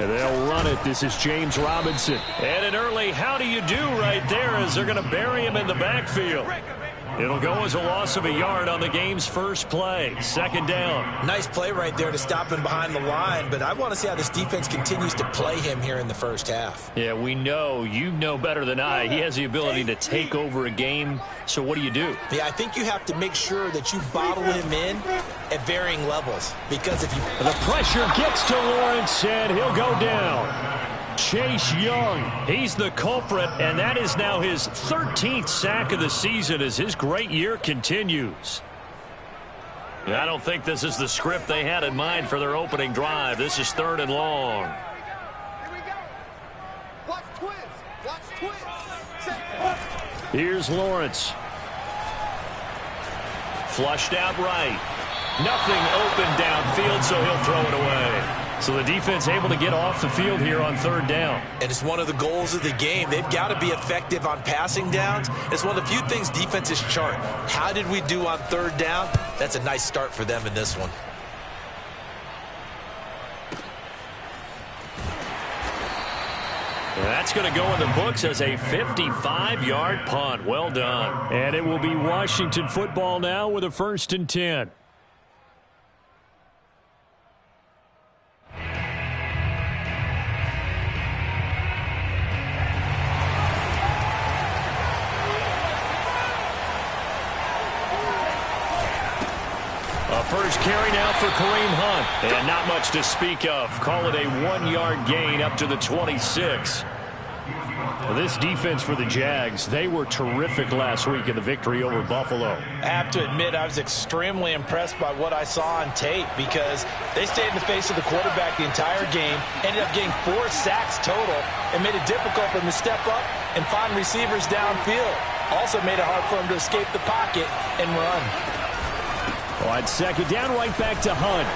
And they'll run it. This is James Robinson. And an early how do you do right there as they're going to bury him in the backfield. It'll go as a loss of a yard on the game's first play. Second down. Nice play right there to stop him behind the line, but I want to see how this defense continues to play him here in the first half. Yeah, we know. You know better than I. He has the ability to take over a game. So what do you do? Yeah, I think you have to make sure that you bottle him in at varying levels. Because if you... The pressure gets to Lawrence, and he'll go down. Chase Young, he's the culprit, and that is now his 13th sack of the season as his great year continues. I don't think this is the script they had in mind for their opening drive. This is 3rd and long. Here we go. Watch twist. Watch twist. Here's Lawrence. Flushed out right. Nothing open downfield, so he'll throw it away. So the defense able to get off the field here on 3rd down. And it's one of the goals of the game. They've got to be effective on passing downs. It's one of the few things defenses chart. How did we do on 3rd down? That's a nice start for them in this one. That's going to go in the books as a 55-yard punt. Well done. And it will be Washington football now with a 1st and 10. First carry now for Kareem Hunt. And not much to speak of. Call it a 1-yard gain up to the 26. Well, this defense for the Jags, they were terrific last week in the victory over Buffalo. I have to admit, I was extremely impressed by what I saw on tape because they stayed in the face of the quarterback the entire game, ended up getting 4 sacks total, and made it difficult for them to step up and find receivers downfield. Also made it hard for them to escape the pocket and run. On 2nd down, right back to Hunt.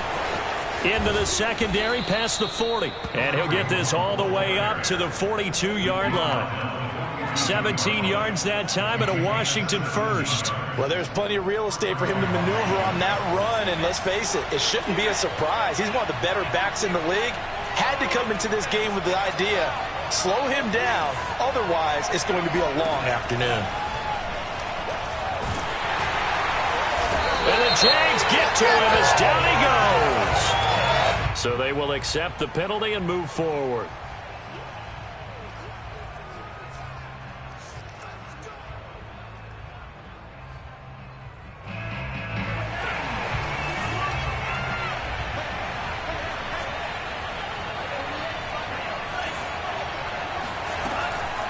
Into the secondary past the 40. And he'll get this all the way up to the 42-yard line. 17 yards that time and a Washington first. Well, there's plenty of real estate for him to maneuver on that run. And let's face it, it shouldn't be a surprise. He's one of the better backs in the league. Had to come into this game with the idea, slow him down. Otherwise, it's going to be a long afternoon. And the Jags get to him as down he goes. So they will accept the penalty and move forward.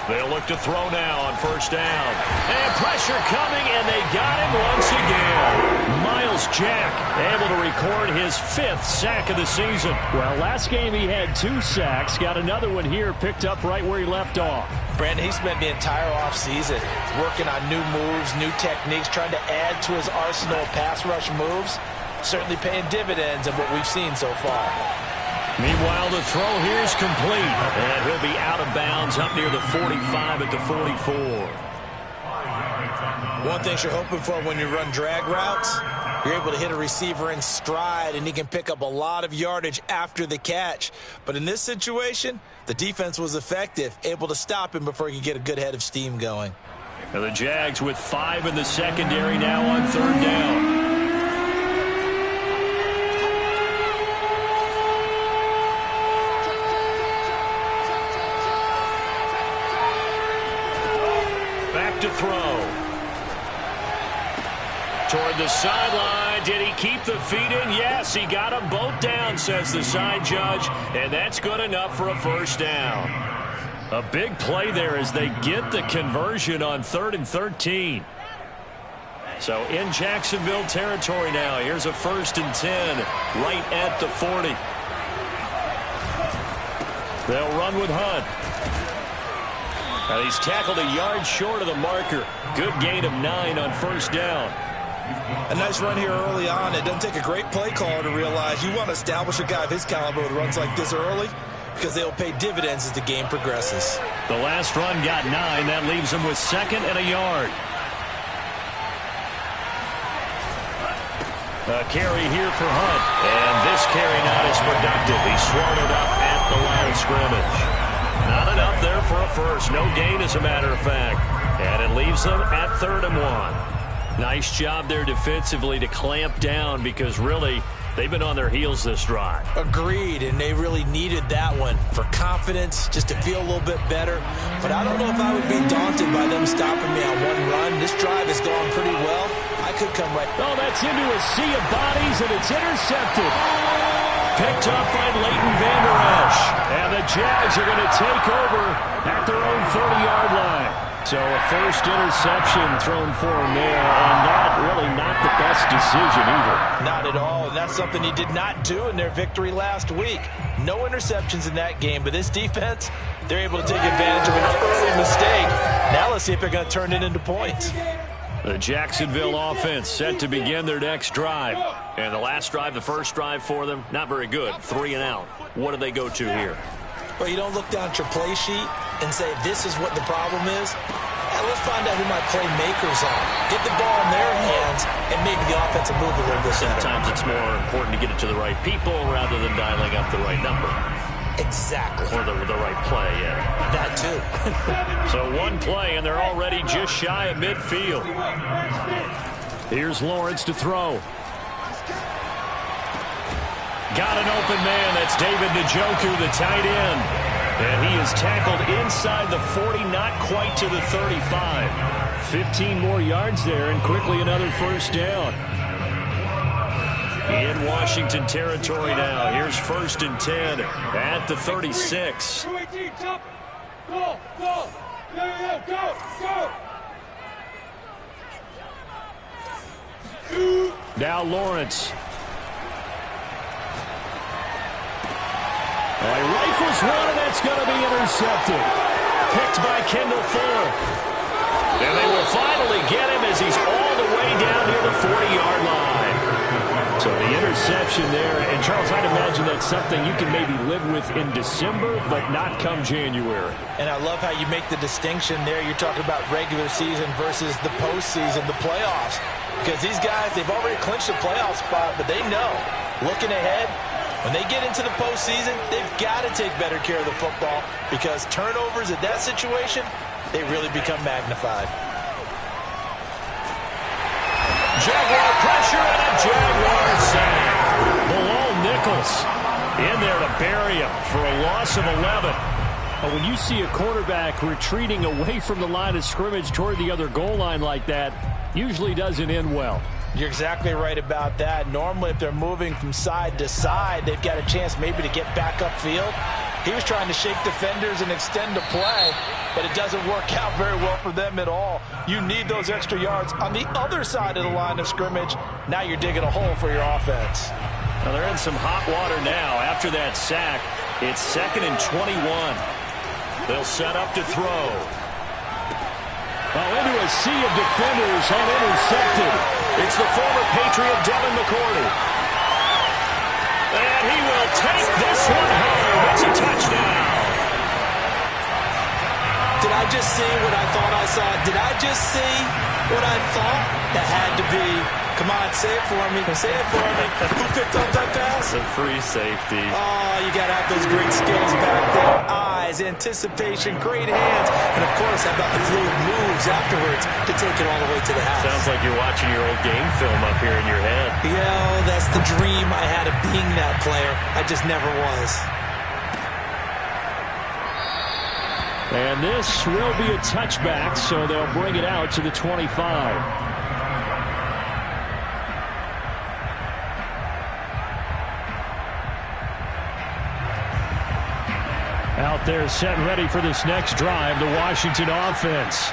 They'll look to throw now on 1st down. And pressure coming, and they got him once again. Myles Jack able to record his 5th sack of the season. Well, last game he had 2 sacks. Got another one here picked up right where he left off. Brandon, he spent the entire offseason working on new moves, new techniques, trying to add to his arsenal of pass rush moves. Certainly paying dividends in what we've seen so far. Meanwhile, the throw here is complete. And he'll be out of bounds up near the 45 at the 44. One thing you're hoping for when you run drag routes, you're able to hit a receiver in stride, and he can pick up a lot of yardage after the catch. But in this situation, the defense was effective, able to stop him before he could get a good head of steam going. And the Jags with 5 in the secondary now on 3rd down. To throw. Toward the sideline. Did he keep the feet in? Yes, he got them both down, says the side judge. And that's good enough for a 1st down. A big play there as they get the conversion on 3rd and 13. So in Jacksonville territory now. Here's a 1st and 10 right at the 40. They'll run with Hunt. And he's tackled a yard short of the marker. Good gain of 9 on 1st down. A nice run here early on. It doesn't take a great play caller to realize you want to establish a guy of his caliber with runs like this early because they'll pay dividends as the game progresses. The last run got 9. That leaves him with 2nd and a yard. A carry here for Hunt. And this carry not was productive. He swallowed up at the line of scrimmage. Not enough there for a first. No gain, as a matter of fact. And it leaves them at 3rd and 1. Nice job there defensively to clamp down, because really they've been on their heels this drive. Agreed, and they really needed that one for confidence, just to feel a little bit better. But I don't know if I would be daunted by them stopping me on one run. This drive has gone pretty well. I could come right. Oh, that's into a sea of bodies, and it's intercepted. Picked up by Leighton Vander Esch. And the Jags are going to take over at their own 30-yard line. So a first interception thrown for him there, and that really not the best decision either. Not at all, and that's something he did not do in their victory last week. No interceptions in that game, but this defense, they're able to take advantage of an early mistake. Now let's see if they're going to turn it into points. The Jacksonville offense set to begin their next drive. And the last drive, the first drive for them, not very good. 3 and out. What do they go to here? Well, you don't look down at your play sheet and say, this is what the problem is. Let's find out who my playmakers are. Get the ball in their hands, and maybe the offense will move a little bit better. Sometimes it's more important to get it to the right people rather than dialing up the right number. Exactly. Or the right play, yeah. That too. So one play, and they're already just shy of midfield. Here's Lawrence to throw. Got an open man. That's David Njoku, the tight end. And he is tackled inside the 40, not quite to the 35. 15 more yards there, and quickly another first down. In Washington territory now. Here's 1st and 10 at the 36. Now Lawrence. He rifles one, and that's going to be intercepted. Picked by Kendall Fuller. And they will finally get him as he's all the way down near the 40-yard line. So the interception there, and Charles, I'd imagine that's something you can maybe live with in December, but not come January. And I love how you make the distinction there. You're talking about regular season versus the postseason, the playoffs. Because these guys, they've already clinched a playoff spot, but they know, looking ahead, when they get into the postseason, they've got to take better care of the football, because turnovers in that situation, they really become magnified. Jaguar pressure and a Jaguar sack. Bilal Nichols in there to bury him for a loss of 11. But when you see a quarterback retreating away from the line of scrimmage toward the other goal line like that, usually doesn't end well. You're exactly right about that. Normally, if they're moving from side to side, they've got a chance maybe to get back upfield. He was trying to shake defenders and extend the play, but it doesn't work out very well for them at all. You need those extra yards on the other side of the line of scrimmage. Now you're digging a hole for your offense. Well, they're in some hot water now. After that sack, it's 2nd and 21. They'll set up to throw. Well, into a sea of defenders and intercepted. It's the former Patriot Devin McCourty. And he will take this one home. It's a touchdown. Did I just see what I thought I saw? Did I just see what I thought? That had to be. Come on, say it for me. Say it for me. Who picked up that pass? The free safety. Oh, you got to have those great skills back there. Eyes, anticipation, great hands. And, of course, how about the fluid moves afterwards to take it all the way to the house? Sounds like you're watching your old game film up here in your head. Yeah, that's the dream I had of being that player. I just never was. And this will be a touchback, so they'll bring it out to the 25. Out there set and ready for this next drive, the Washington offense.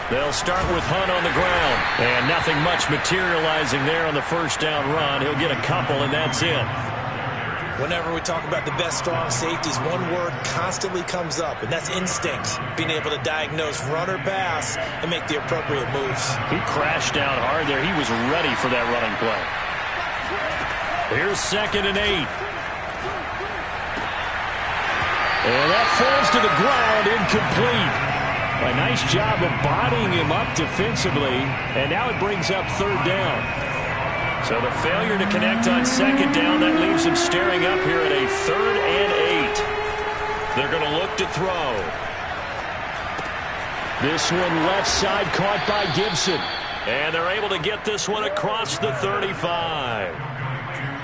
They'll start with Hunt on the ground. And nothing much materializing there on the first down run. He'll get a couple, and that's it. Whenever we talk about the best strong safeties, one word constantly comes up, and that's instinct. Being able to diagnose run or pass and make the appropriate moves. He crashed down hard there. He was ready for that running play. Here's 2nd and 8. And that falls to the ground, incomplete. A nice job of bodying him up defensively, and now it brings up third down. So the failure to connect on second down, that leaves him staring up here at a 3rd and 8. They're going to look to throw. This one left side caught by Gibson. And they're able to get this one across the 35.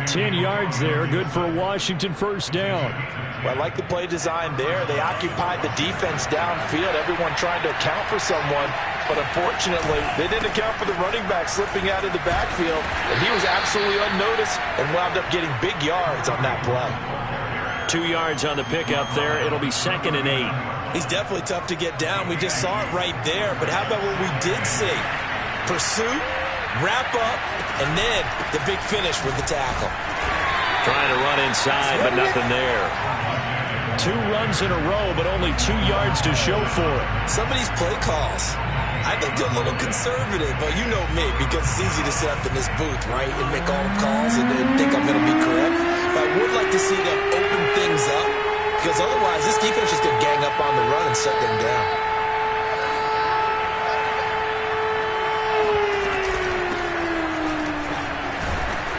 10 yards there, good for a Washington first down. Well, I like the play design there. They occupied the defense downfield, everyone trying to account for someone. But unfortunately, they didn't account for the running back slipping out of the backfield. And he was absolutely unnoticed and wound up getting big yards on that play. 2 yards on the pickup there. It'll be 2nd and 8. He's definitely tough to get down. We just saw it right there. But how about what we did see? Pursuit, wrap up, and then the big finish with the tackle. Trying to run inside, but nothing there. 2 runs in a row, but only 2 yards to show for it. Some of these play calls, I think they're a little conservative, but you know me, because it's easy to sit up in this booth, right, and make all calls and think I'm going to be correct. But I would like to see them open things up, because otherwise this defense is going to gang up on the run and shut them down.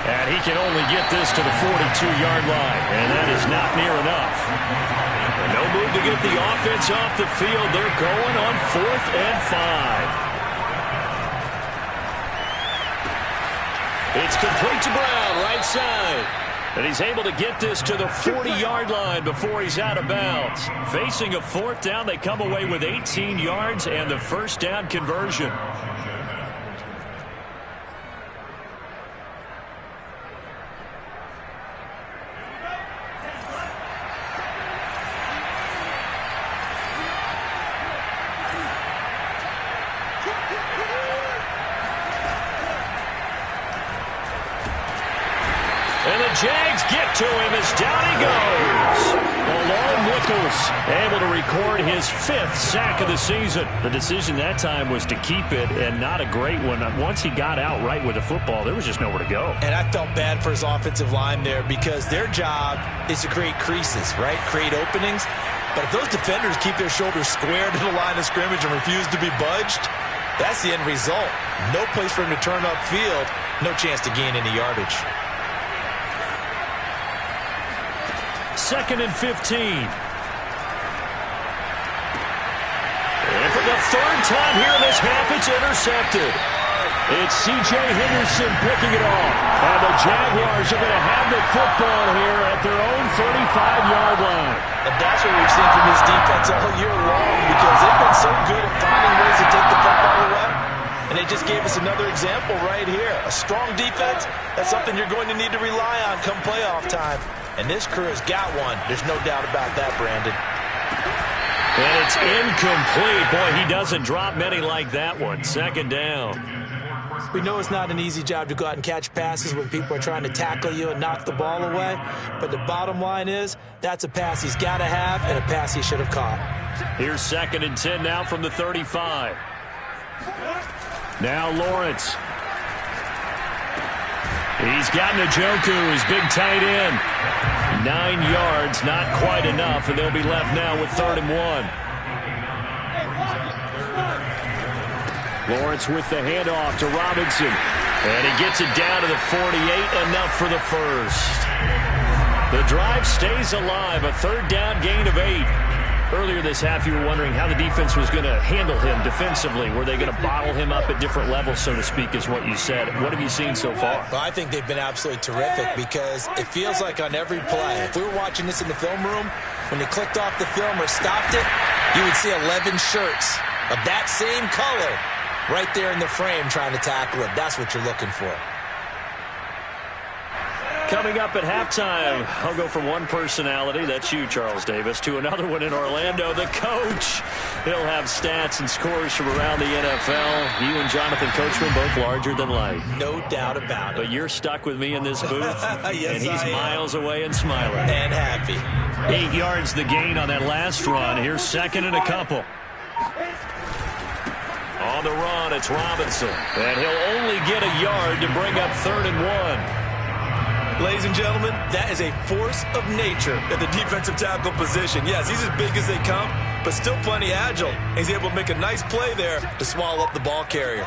And he can only get this to the 42-yard line, and that is not near enough. And no move to get the offense off the field. They're going on 4th and 5. It's complete to Brown, right side. And he's able to get this to the 40-yard line before he's out of bounds. Facing a 4th down, they come away with 18 yards and the first down conversion. And the Jags get to him as down he goes. Malone Nichols able to record his 5th sack of the season. The decision that time was to keep it, and not a great one. Once he got out right with the football, there was just nowhere to go. And I felt bad for his offensive line there because their job is to create creases, right? Create openings. But if those defenders keep their shoulders square to the line of scrimmage and refuse to be budged, that's the end result. No place for him to turn upfield. No chance to gain any yardage. 2nd and 15. And for the 3rd time here in this half, it's intercepted. It's C.J. Henderson picking it off. And the Jaguars are going to have the football here at their own 35-yard line. And that's what we've seen from this defense all year long, because they've been so good at finding ways to take the football away. And they just gave us another example right here. A strong defense, that's something you're going to need to rely on come playoff time. And this crew has got one. There's no doubt about that, Brandon. And it's incomplete. Boy, he doesn't drop many like that one. 2nd down. We know it's not an easy job to go out and catch passes when people are trying to tackle you and knock the ball away. But the bottom line is, that's a pass he's got to have and a pass he should have caught. Here's 2nd and 10 now from the 35. Now Lawrence. He's got Njoku, his big tight end. 9 yards, not quite enough, and they'll be left now with 3rd and 1. Lawrence with the handoff to Robinson. And he gets it down to the 48, enough for the first. The drive stays alive, a 3rd down gain of 8. Earlier this half, you were wondering how the defense was going to handle him defensively. Were they going to bottle him up at different levels, so to speak, is what you said. What have you seen so far? Well, I think they've been absolutely terrific because it feels like on every play, if we were watching this in the film room, when they clicked off the film or stopped it, you would see 11 shirts of that same color right there in the frame trying to tackle it. That's what you're looking for. Coming up at halftime, I'll go from one personality, that's you, Charles Davis, to another one in Orlando, the coach. He'll have stats and scores from around the NFL. You and Jonathan Coachman, both larger than life. No doubt about it. But you're stuck with me in this booth, yes, and he's miles away and smiling. And happy. 8 yards the gain on that last run. Here's 2nd and a couple. On the run, it's Robinson. And he'll only get a yard to bring up 3rd and 1. Ladies and gentlemen, that is a force of nature at the defensive tackle position. Yes, he's as big as they come, but still plenty agile. He's able to make a nice play there to swallow up the ball carrier.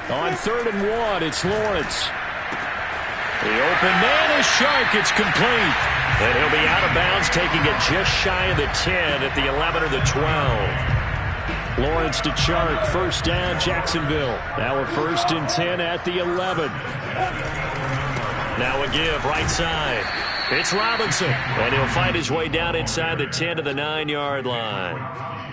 On 3rd and 1, it's Lawrence. The open man is Shark. It's complete. And he'll be out of bounds, taking it just shy of the 10 at the 11 or the 12. Lawrence to Chark, first down, Jacksonville. Now a 1st and 10 at the 11. Now a give, right side. It's Robinson, and he'll find his way down inside the 10 to the 9-yard line.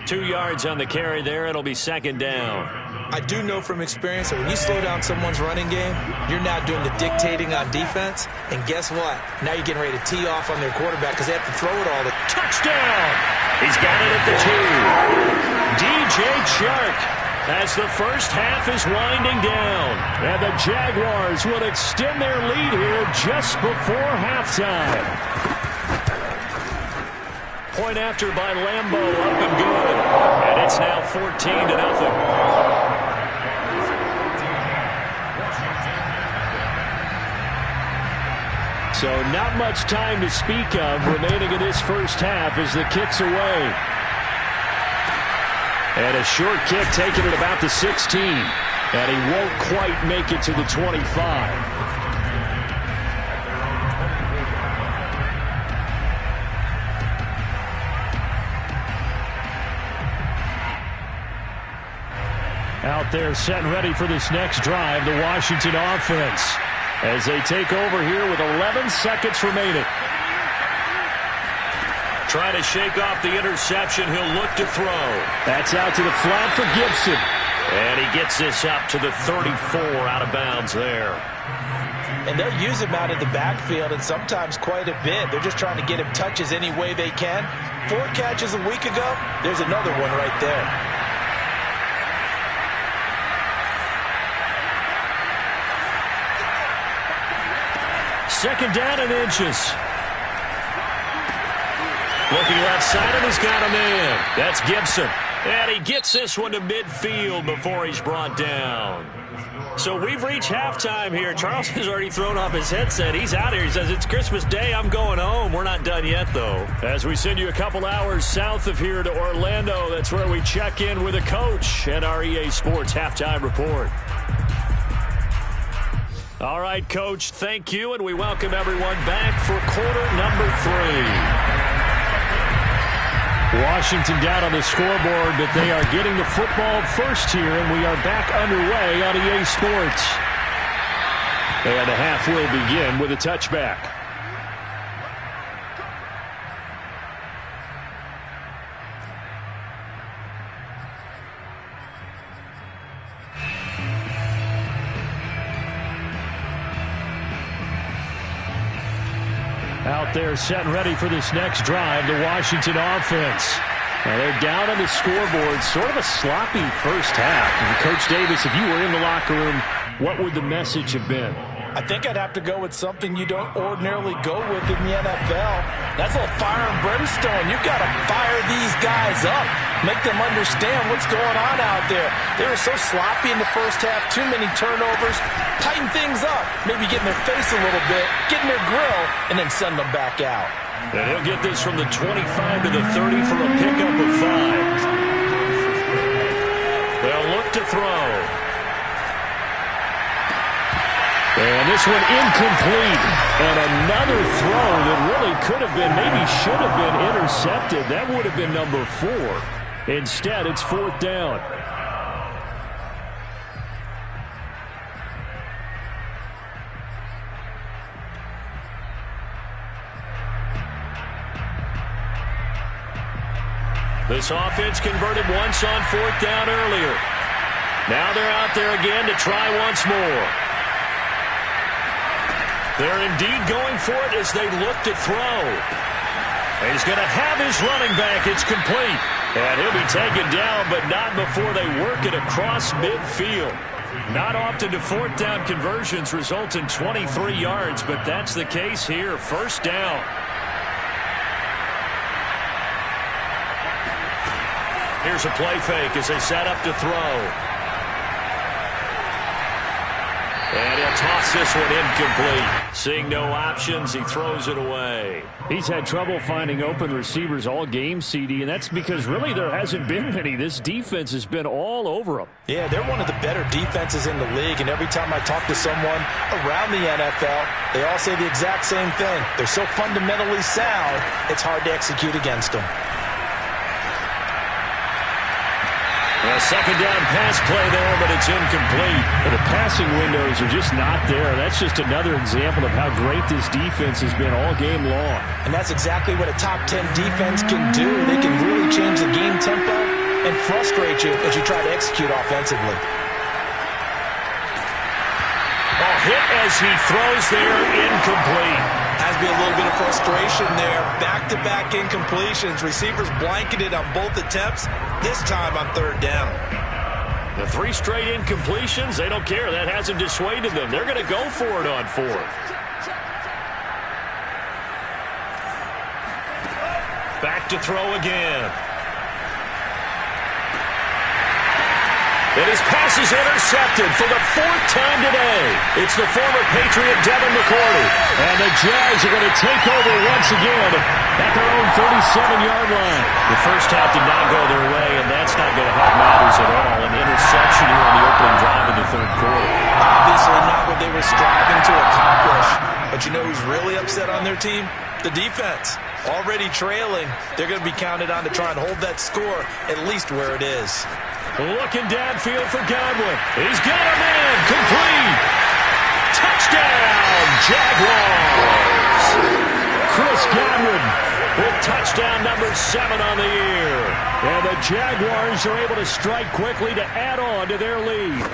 2 yards on the carry there. It'll be 2nd down. I do know from experience that when you slow down someone's running game, you're now doing the dictating on defense. And guess what? Now you're getting ready to tee off on their quarterback because they have to throw it all. Touchdown! He's got it at the 2. DJ Chark as the first half is winding down. And the Jaguars will extend their lead here just before halftime. Point after by Lambeau, up and good. And it's now 14-0. So not much time to speak of remaining in this first half as the kick's away. And a short kick taken at about the 16. And he won't quite make it to the 25. Out there set and ready for this next drive, the Washington offense, as they take over here with 11 seconds remaining. Trying to shake off the interception. He'll look to throw. That's out to the flat for Gibson. And he gets this up to the 34, out of bounds there. And they'll use him out of the backfield, and sometimes quite a bit. They're just trying to get him touches any way they can. 4 catches a week ago. There's another one right there. Second down and inches. Looking left side, and he's got a man. That's Gibson. And he gets this one to midfield before he's brought down. So we've reached halftime here. Charles has already thrown off his headset. He's out here. He says, it's Christmas Day. I'm going home. We're not done yet, though. As we send you a couple hours south of here to Orlando, that's where we check in with a coach at our EA Sports Halftime Report. All right, Coach, thank you, and we welcome everyone back for quarter number 3. Washington down on the scoreboard, but they are getting the football first here, and we are back underway on EA Sports. And the half will begin with a touchback. Out there set and ready for this next drive, the Washington offense. Now they're down on the scoreboard, sort of a sloppy first half. And Coach Davis, if you were in the locker room, what would the message have been? I think I'd have to go with something you don't ordinarily go with in the NFL. That's a little fire and brimstone. You've got to fire these guys up. Make them understand what's going on out there. They were so sloppy in the first half. Too many turnovers. Tighten things up. Maybe get in their face a little bit. Get in their grill. And then send them back out. And he'll get this from the 25 to the 30 for a pickup of 5. They'll look to throw. And this one incomplete. And another throw that really could have been, maybe should have been intercepted. That would have been number 4. Instead, it's 4th down. This offense converted once on 4th down earlier. Now they're out there again to try once more. They're indeed going for it as they look to throw. He's going to have his running back. It's complete. And he'll be taken down, but not before they work it across midfield. Not often do 4th down conversions result in 23 yards, but that's the case here. 1st down. Here's a play fake as they set up to throw. And he'll to toss this one incomplete. Seeing no options, he throws it away. He's had trouble finding open receivers all game, CD, and that's because really there hasn't been many. This defense has been all over them. Yeah, they're one of the better defenses in the league, and every time I talk to someone around the NFL, they all say the exact same thing. They're so fundamentally sound, it's hard to execute against them. A second down pass play there, but it's incomplete. The passing windows are just not there. That's just another example of how great this defense has been all game long. And that's exactly what a top 10 defense can do. They can really change the game tempo and frustrate you as you try to execute offensively. Hit as he throws there, incomplete. Has to be a little bit of frustration there. Back-to-back incompletions. Receivers blanketed on both attempts, this time on third down. The 3 straight incompletions, they don't care. That hasn't dissuaded them. They're going to go for it on 4th. Back to throw again. And his pass is intercepted for the 4th time today. It's the former Patriot Devin McCourty. And the Jags are going to take over once again at their own 37-yard line. The first half did not go their way, and that's not going to help matters at all. An interception here on the opening drive of the 3rd quarter. Obviously not what they were striving to accomplish. But you know who's really upset on their team? The defense. Already trailing, they're going to be counted on to try and hold that score at least where it is. Looking downfield for Godwin. He's got a man. Complete. Touchdown, Jaguars. Chris Godwin with touchdown number 7 on the year. And the Jaguars are able to strike quickly to add on to their lead.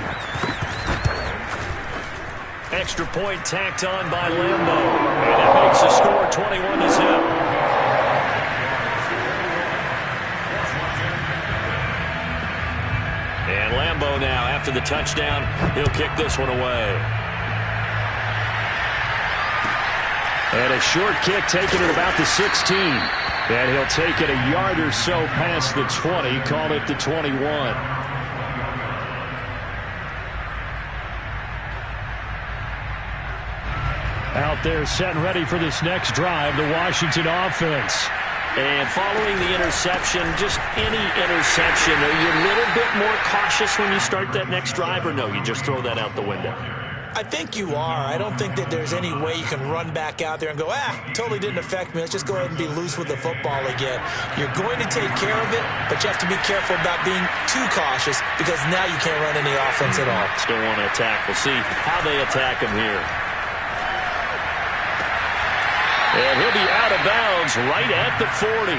Extra point tacked on by Lambo. And that makes the score 21-0. And Lambo now, after the touchdown, he'll kick this one away. And a short kick taken at about the 16. And he'll take it a yard or so past the 20, call it the 21. Out there set and ready for this next drive, the Washington offense. And following the interception, just any interception, are you a little bit more cautious when you start that next drive, or no, you just throw that out the window? I think you are. I don't think that there's any way you can run back out there and go, totally didn't affect me. Let's just go ahead and be loose with the football again. You're going to take care of it, but you have to be careful about being too cautious because now you can't run any offense at all. Still want to attack. We'll see how they attack him here. And he'll be out of bounds right at the 40.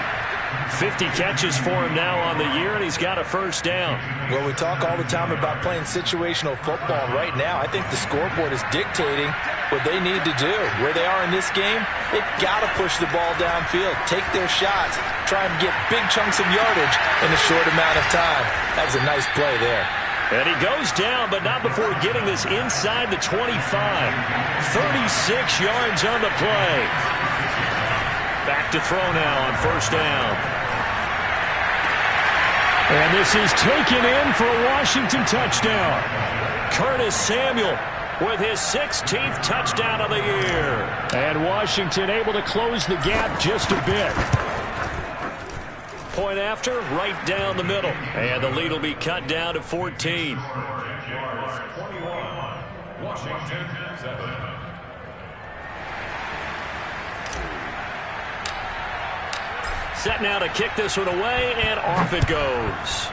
50 catches for him now on the year, and he's got a first down. Well, we talk all the time about playing situational football. Right now, I think the scoreboard is dictating what they need to do. Where they are in this game, they've got to push the ball downfield, take their shots, try and get big chunks of yardage in a short amount of time. That was a nice play there. And he goes down, but not before getting this inside the 25. 36 yards on the play. Back to throw now on first down. And this is taken in for a Washington touchdown. Curtis Samuel with his 16th touchdown of the year. And Washington able to close the gap just a bit. Point after, right down the middle. And the lead will be cut down to 14. Washington 7. Set now to kick this one away, and off it goes.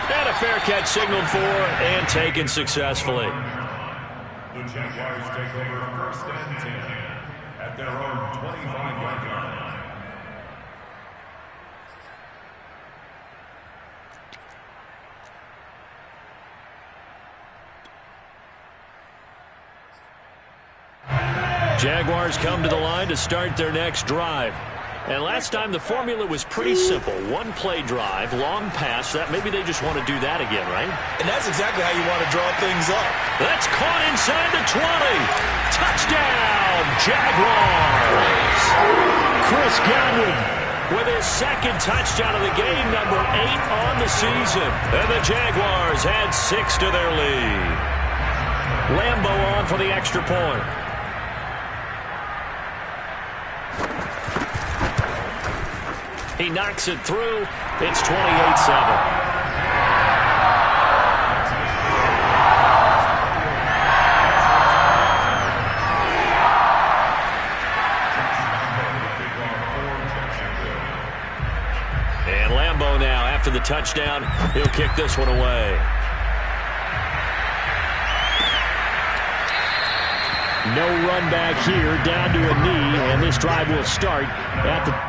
And a fair catch signaled for and taken successfully. The Jaguars take over first and 10 at their own 25-yard line. Jaguars come to the line to start their next drive. And last time the formula was pretty simple. One play drive, long pass. That maybe they just want to do that again, right? And that's exactly how you want to draw things up. That's caught inside the 20. Touchdown, Jaguars. Chris Godwin with his second touchdown of the game, number 8 on the season. And the Jaguars add 6 to their lead. Lambeau on for the extra point. He knocks it through. It's 28-7. And Lambeau now, after the touchdown, he'll kick this one away. No run back here, down to a knee, and this drive will start at the